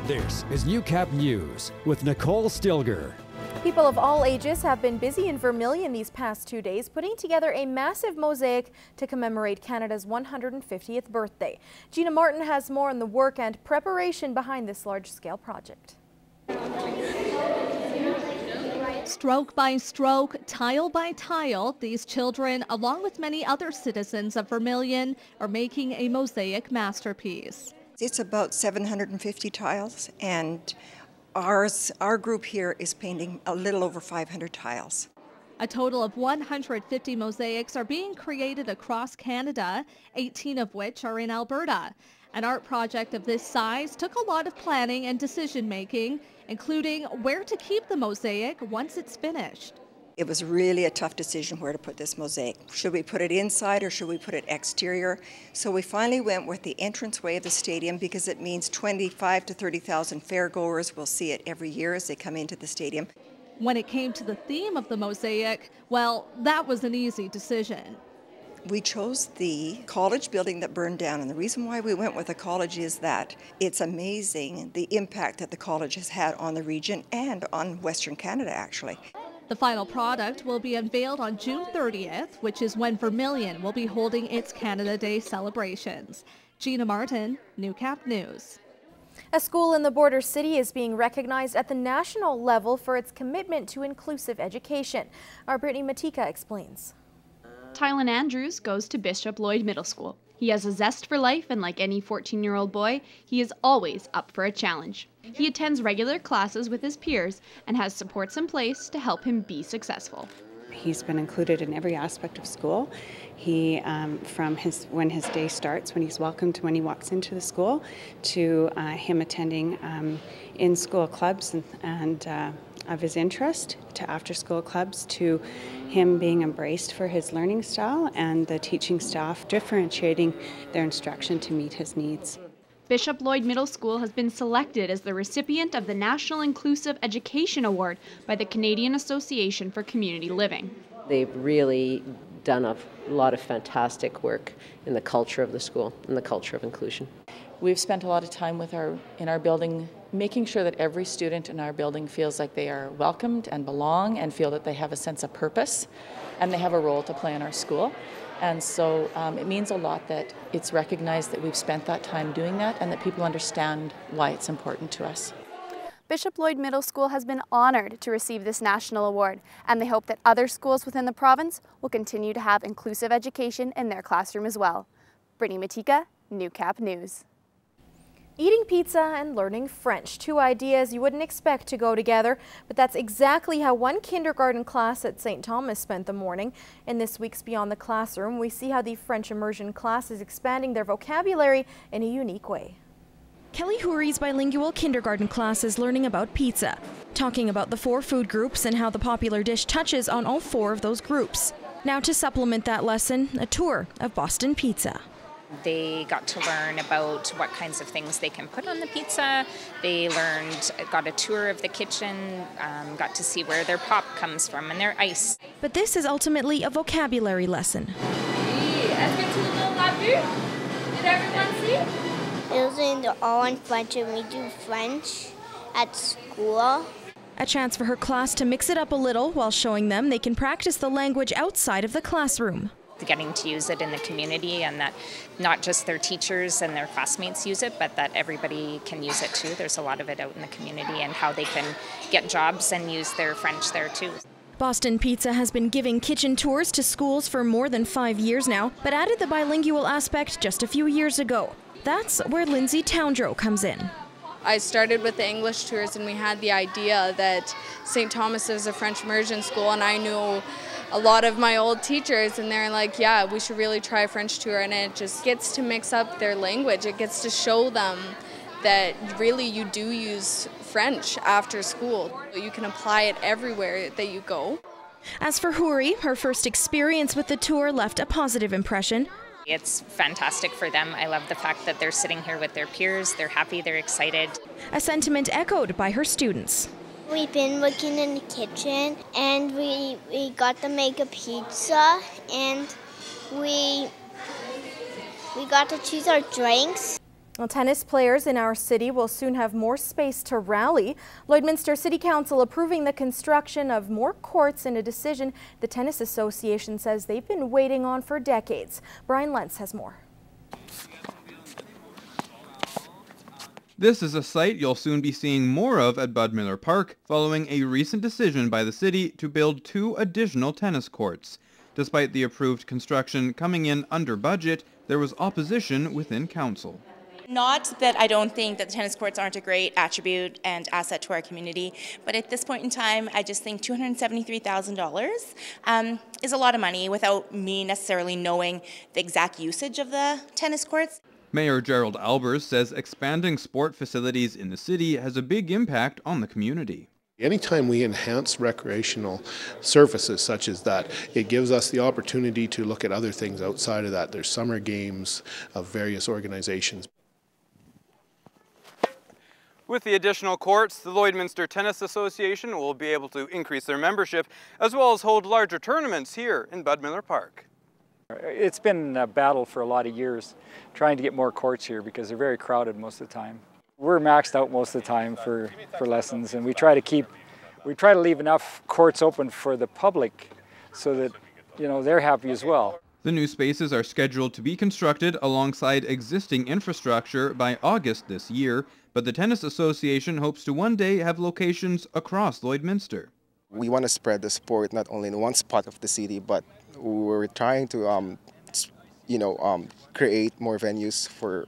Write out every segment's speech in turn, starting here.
This is Newcap News with Nicole Stilger. People of all ages have been busy in Vermilion these past 2 days, putting together a massive mosaic to commemorate Canada's 150th birthday. Gina Martin has more on the work and preparation behind this large-scale project. Stroke by stroke, tile by tile, these children, along with many other citizens of Vermilion, are making a mosaic masterpiece. It's about 750 tiles, and our group here is painting a little over 500 tiles. A total of 150 mosaics are being created across Canada, 18 of which are in Alberta. An art project of this size took a lot of planning and decision-making, including where to keep the mosaic once it's finished. It was really a tough decision where to put this mosaic. Should we put it inside or should we put it exterior? So we finally went with the entranceway of the stadium because it means 25,000 to 30,000 fairgoers will see it every year as they come into the stadium. When it came to the theme of the mosaic, well, that was an easy decision. We chose the college building that burned down, and the reason why we went with the college is that it's amazing the impact that the college has had on the region and on Western Canada, actually. The final product will be unveiled on June 30th, which is when Vermilion will be holding its Canada Day celebrations. Gina Martin, Newcap News. A school in the border city is being recognized at the national level for its commitment to inclusive education. Our Brittany Matika explains. Tylen Andrews goes to Bishop Lloyd Middle School. He has a zest for life, and like any 14-year-old boy, he is always up for a challenge. He attends regular classes with his peers and has supports in place to help him be successful. He's been included in every aspect of school. He, from when his day starts, when he's welcomed, when he walks into the school, to him attending in-school clubs and of his interest, to after-school clubs, to him being embraced for his learning style and the teaching staff differentiating their instruction to meet his needs. Bishop Lloyd Middle School has been selected as the recipient of the National Inclusive Education Award by the Canadian Association for Community Living. They've really done a lot of fantastic work in the culture of the school and the culture of inclusion. We've spent a lot of time in our building making sure that every student in our building feels like they are welcomed and belong and feel that they have a sense of purpose and they have a role to play in our school. And so it means a lot that it's recognized that we've spent that time doing that and that people understand why it's important to us. Bishop Lloyd Middle School has been honored to receive this national award, and they hope that other schools within the province will continue to have inclusive education in their classroom as well. Brittany Matika, Newcap News. Eating pizza and learning French, two ideas you wouldn't expect to go together, but that's exactly how one kindergarten class at St. Thomas spent the morning. In this week's Beyond the Classroom, we see how the French immersion class is expanding their vocabulary in a unique way. Kelly Houry's bilingual kindergarten class is learning about pizza, talking about the 4 food groups and how the popular dish touches on all 4 of those groups. Now to supplement that lesson, a tour of Boston Pizza. They got to learn about what kinds of things they can put on the pizza. They got a tour of the kitchen, got to see where their pop comes from and their ice. But this is ultimately a vocabulary lesson. Did everyone see? Usually they're all in French and we do French at school. A chance for her class to mix it up a little while showing them they can practice the language outside of the classroom. Getting to use it in the community, and that not just their teachers and their classmates use it, but that everybody can use it too. There's a lot of it out in the community, and how they can get jobs and use their French there too. Boston Pizza has been giving kitchen tours to schools for more than 5 years now, but added the bilingual aspect just a few years ago. That's where Lindsay Towndrow comes in. I started with the English tours, and we had the idea that St. Thomas is a French immersion school, and I knew a lot of my old teachers, and they're like, yeah, we should really try a French tour, and it just gets to mix up their language. It gets to show them that really you do use French after school. You can apply it everywhere that you go. As for Houry, her first experience with the tour left a positive impression. It's fantastic for them. I love the fact that they're sitting here with their peers. They're happy, they're excited. A sentiment echoed by her students. We've been working in the kitchen, and we got to make a pizza, and we got to choose our drinks. Well, tennis players in our city will soon have more space to rally. Lloydminster City Council approving the construction of more courts in a decision the Tennis Association says they've been waiting on for decades. Brian Lentz has more. This is a site you'll soon be seeing more of at Bud Miller Park, following a recent decision by the city to build 2 additional tennis courts. Despite the approved construction coming in under budget, there was opposition within council. Not that I don't think that the tennis courts aren't a great attribute and asset to our community, but at this point in time, I just think $273,000 is a lot of money without me necessarily knowing the exact usage of the tennis courts. Mayor Gerald Albers says expanding sport facilities in the city has a big impact on the community. Anytime we enhance recreational services such as that, it gives us the opportunity to look at other things outside of that. There's summer games of various organizations. With the additional courts, the Lloydminster Tennis Association will be able to increase their membership as well as hold larger tournaments here in Bud Miller Park. It's been a battle for a lot of years trying to get more courts here because they're very crowded most of the time. We're maxed out most of the time for lessons, and we try to leave enough courts open for the public so that, you know, they're happy as well. The new spaces are scheduled to be constructed alongside existing infrastructure by August this year, but the Tennis Association hopes to one day have locations across Lloydminster. We want to spread the sport not only in one spot of the city, but we're trying to, create more venues for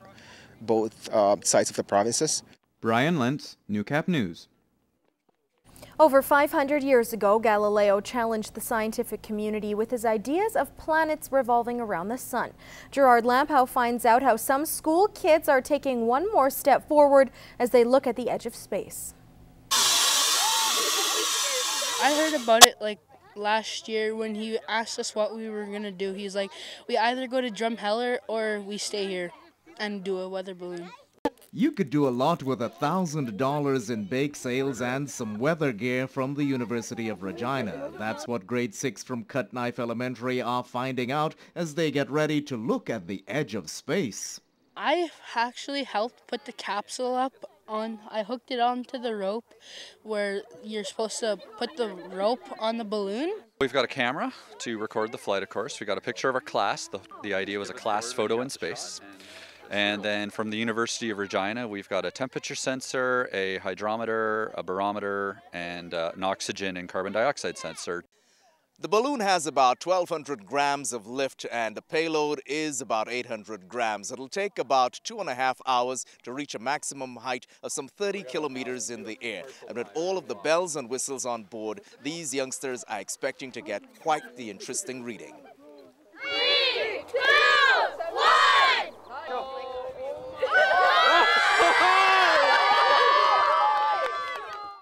both sides of the provinces. Brian Lentz, Newcap News. Over 500 years ago, Galileo challenged the scientific community with his ideas of planets revolving around the sun. Gerard Lampow finds out how some school kids are taking one more step forward as they look at the edge of space. I heard about it last year when he asked us what we were going to do. He's like, we either go to Drumheller or we stay here and do a weather balloon. You could do a lot with $1,000 in bake sales and some weather gear from the University of Regina. That's what grade 6 from Cut Knife Elementary are finding out as they get ready to look at the edge of space. I actually helped put the capsule up on. I hooked it onto the rope where you're supposed to put the rope on the balloon. We've got a camera to record the flight, of course. We got a picture of our class. The idea was a class photo in space. And then from the University of Regina, we've got a temperature sensor, a hydrometer, a barometer, and an oxygen and carbon dioxide sensor. The balloon has about 1,200 grams of lift and the payload is about 800 grams. It'll take about 2.5 hours to reach a maximum height of some 30 kilometers in the air. And with all of the bells and whistles on board, these youngsters are expecting to get quite the interesting reading. 3, 2, 1!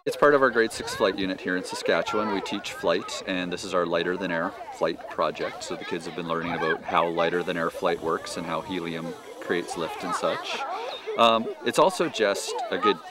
It's part of our grade 6 flight unit here in Saskatchewan. We teach flight, and this is our lighter than air flight project. So the kids have been learning about how lighter than air flight works and how helium creates lift and such. It's also just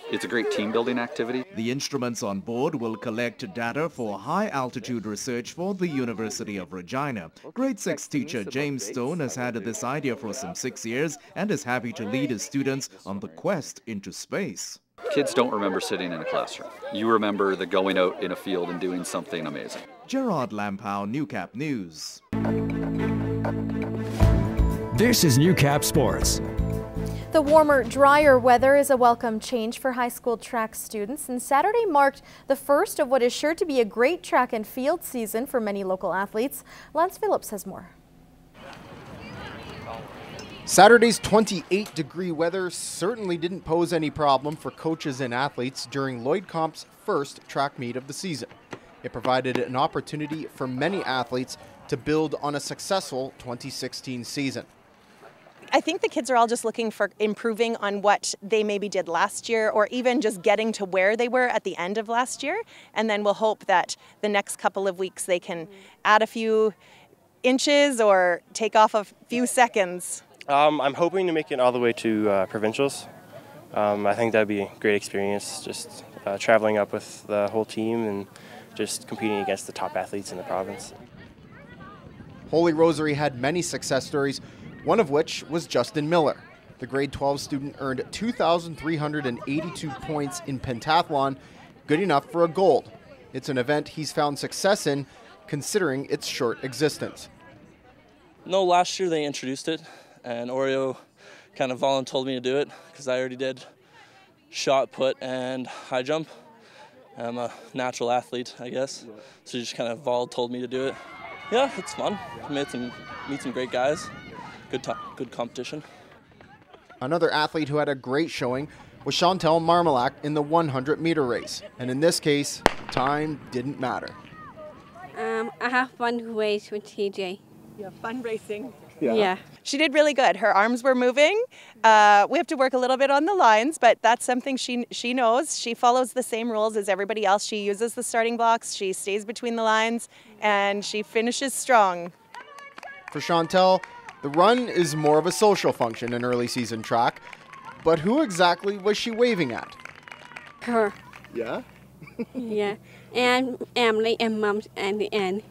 it's a great team building activity. The instruments on board will collect data for high altitude research for the University of Regina. Grade 6 teacher James Stone has had this idea for some 6 years and is happy to lead his students on the quest into space. Kids don't remember sitting in a classroom. You remember the going out in a field and doing something amazing. Gerard Lampow, Newcap News. This is Newcap Sports. The warmer, drier weather is a welcome change for high school track students, and Saturday marked the first of what is sure to be a great track and field season for many local athletes. Lance Phillips has more. Saturday's 28-degree weather certainly didn't pose any problem for coaches and athletes during Lloyd Comp's first track meet of the season. It provided an opportunity for many athletes to build on a successful 2016 season. I think the kids are all just looking for improving on what they maybe did last year, or even just getting to where they were at the end of last year. And then we'll hope that the next couple of weeks they can add a few inches or take off a few seconds. I'm hoping to make it all the way to provincials. I think that'd be a great experience, just traveling up with the whole team and just competing against the top athletes in the province. Holy Rosary had many success stories, one of which was Justin Miller. The grade 12 student earned 2,382 points in pentathlon, good enough for a gold. It's an event he's found success in, considering its short existence. No, last year they introduced it, and Oreo kind of told me to do it because I already did shot put and high jump. I'm a natural athlete, I guess, so just kind of told me to do it. Yeah, it's fun. Meet some great guys. Good competition. Another athlete who had a great showing was Chantel Marmalak in the 100-meter race, and in this case, time didn't matter. I have fun race with TJ. You have fun racing? Yeah. She did really good. Her arms were moving. We have to work a little bit on the lines, but that's something she knows. She follows the same rules as everybody else. She uses the starting blocks, she stays between the lines, and she finishes strong. For Chantel, the run is more of a social function in early season track, but who exactly was she waving at? Her. Yeah? Yeah. And Emily and Mom and the end.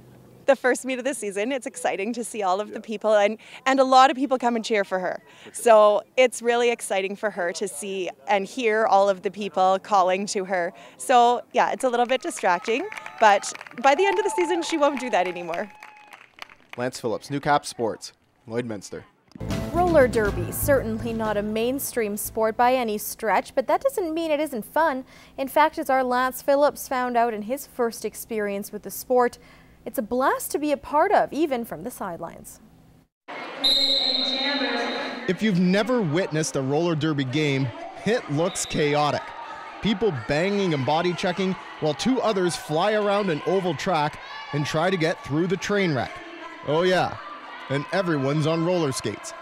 The first meet of the season, it's exciting to see all of the people, and a lot of people come and cheer for her. So it's really exciting for her to see and hear all of the people calling to her. So yeah, it's a little bit distracting, but by the end of the season, she won't do that anymore. Lance Phillips, Newcap Sports, Lloydminster. Roller derby, certainly not a mainstream sport by any stretch, but that doesn't mean it isn't fun. In fact, as our Lance Phillips found out in his first experience with the sport, it's a blast to be a part of, even from the sidelines. If you've never witnessed a roller derby game, it looks chaotic. People banging and body checking while two others fly around an oval track and try to get through the train wreck. Oh yeah, and everyone's on roller skates.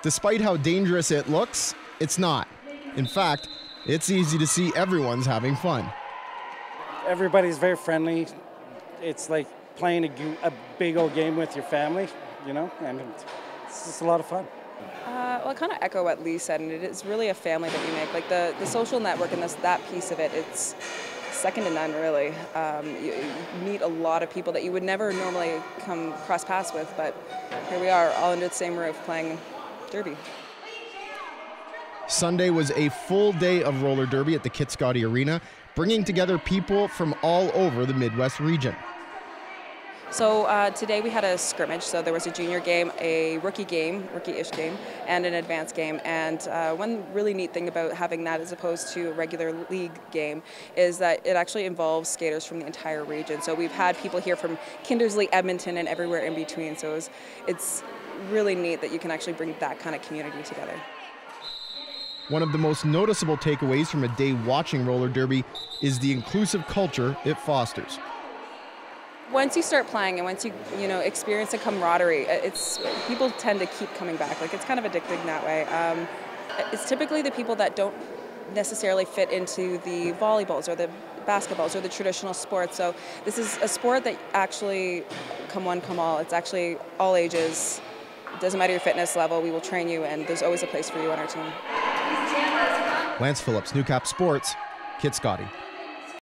Despite how dangerous it looks, it's not. In fact, it's easy to see everyone's having fun. Everybody's very friendly. It's like playing a big old game with your family, you know, and it's just a lot of fun. Well, I kind of echo what Lee said, and it is really a family that you make. Like the social network and that piece of it, it's second to none, really. You meet a lot of people that you would never normally come cross paths with, but here we are, all under the same roof playing derby. Sunday was a full day of roller derby at the Kit Scotty Arena, bringing together people from all over the Midwest region. So today we had a scrimmage, so there was a junior game, a rookie-ish game, and an advanced game. And one really neat thing about having that as opposed to a regular league game is that it actually involves skaters from the entire region. So we've had people here from Kindersley, Edmonton, and everywhere in between. So it's really neat that you can actually bring that kind of community together. One of the most noticeable takeaways from a day watching roller derby is the inclusive culture it fosters. Once you start playing and once you experience a camaraderie, people tend to keep coming back. Like, it's kind of addicting that way. It's typically the people that don't necessarily fit into the volleyballs or the basketballs or the traditional sports. So this is a sport that actually, come one, come all. It's actually all ages. It doesn't matter your fitness level. We will train you, and there's always a place for you on our team. Lance Phillips, Newcap Sports, Kit Scotty.